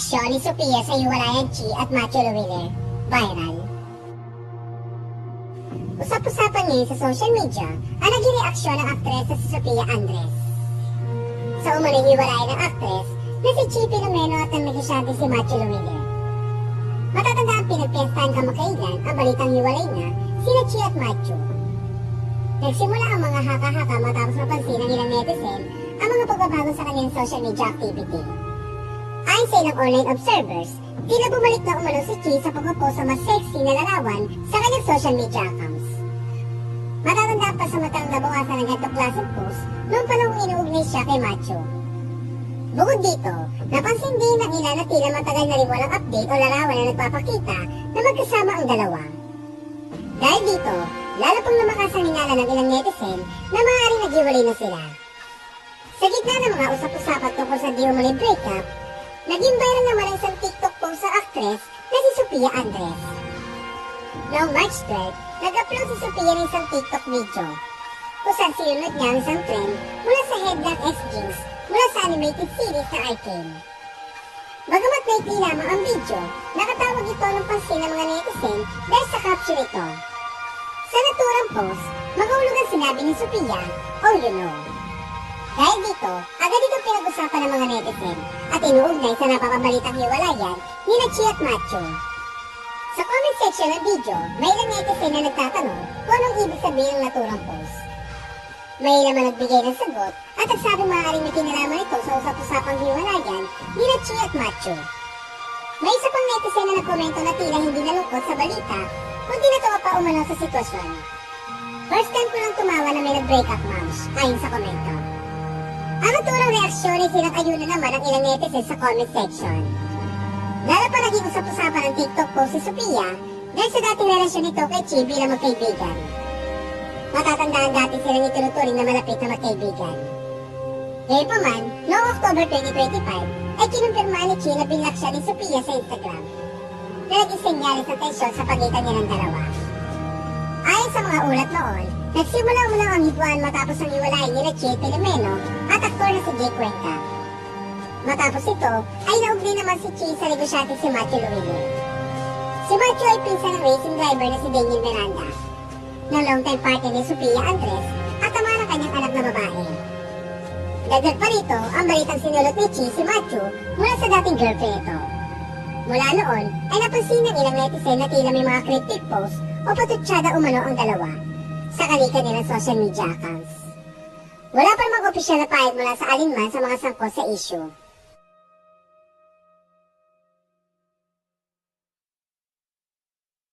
Reaksyon ni Sophia sa hiwalayan Chi at Macho Luwiller. Viral. Usap-usapan ngayon sa social media ang naging reaksyon ng aktres na si Sophia Andres. Sa umunang hiwalayan ng aktres na si Chi Filomeno at ang negosyante si Macho Luwiller. Matatanda ang pinagpiestahan kamakailan ang balitang hiwalay na sina Chi at Macho. Nagsimula ang mga haka-haka matapos mapansin ng ilang netizen ang mga pagbabago sa kanyang social media activity. Ayon sa ilang online observers, tila bumalik na umano si Chi sa pagpopost sa mas sexy na larawan sa kanyang social media accounts. Matatanda pa sa matang nabawasan ng ganitong klaseng post noong panahong inuugnay siya kay Macho. Bukod dito, napansin din ng ilan na tila matagal na rin walang update o larawan na nagpapakita na magkasama ang dalawa. Dahil dito, lalo pang lumakas ang hinala ng ilang netizen na maaaring naghiwalay na sila. Sa gitna ng mga usap-usapan tungkol sa di umano'y breakup, naging viral naman ang isang TikTok post sa actress na si Sophia Andres. Noong March 12, nag-upload si Sophia ng isang TikTok video kung saan sinunod niya ang isang trend mula sa Headlock X Jinx mula sa animated series na Arcane. Bagamat maikli lamang ang video, nakatawag ito ng pansin ng mga netizen dahil sa caption ito. Sa naturang post, magahulog ang sinabi ni Sophia, "Oh you know." Dahil dito, agad itong pinag-usapan ng mga netizen at inuugnay sa napapabalitang hiwalayan ni Chi at Macho. Sa comment section ng video, may ilang netizen na nagtatanong kung anong ibig sabihin ng naturang post. May ilang naman nagbigay ng sagot at nagsabing maaaring may kinalaman ito sa usap-usapang hiwalayan ni Chi at Macho. May isa pang netizen na nagkomento na tila hindi nalungkot sa balita kundi natuwa pa umano sa sitwasyon. "First time ko lang tumawa na may nag-breakup moms," ayon sa komento. Ang naturang reaksyon ay sinang-ayunan naman ang ilang netizen sa comment section. Lalo pa naging usap-usapan ng TikTok post si Sophia dahil sa dating relasyon nito kay Chi bilang magkaibigan. Matatandaan dati silang itinuturing na malapit na magkaibigan. Gayunpaman, noong October 2025 ay kinumpirma ni Chi na binlock siya ni Sophia sa Instagram na naging senyalis ng tensyon sa pagitan niya ng dalawa. Ayon sa mga ulat noon, nagsimula muna ang higuan matapos ang hiwalayan ni Chi Filomeno at aktor na si Jay Cuenca. Matapos ito, ay naugnay naman si Chi sa negosyante si Macho Luwiller. Si Macho ay pinsan ng racing driver na si Daniel Miranda, ng long-time partner ni Sophia Andres at ama ng kanyang anak na babae. Dagdag pa rito, ang balitang sinulot ni Chi si Macho mula sa dating girlfriend ito. Mula noon, ay napansin ng ilang netizen na tila may mga cryptic posts o patutsyada umano ang dalawa sa kanilang social media accounts. Wala pa namang opisyal na pahayag mula sa alinman sa mga sangkot sa issue.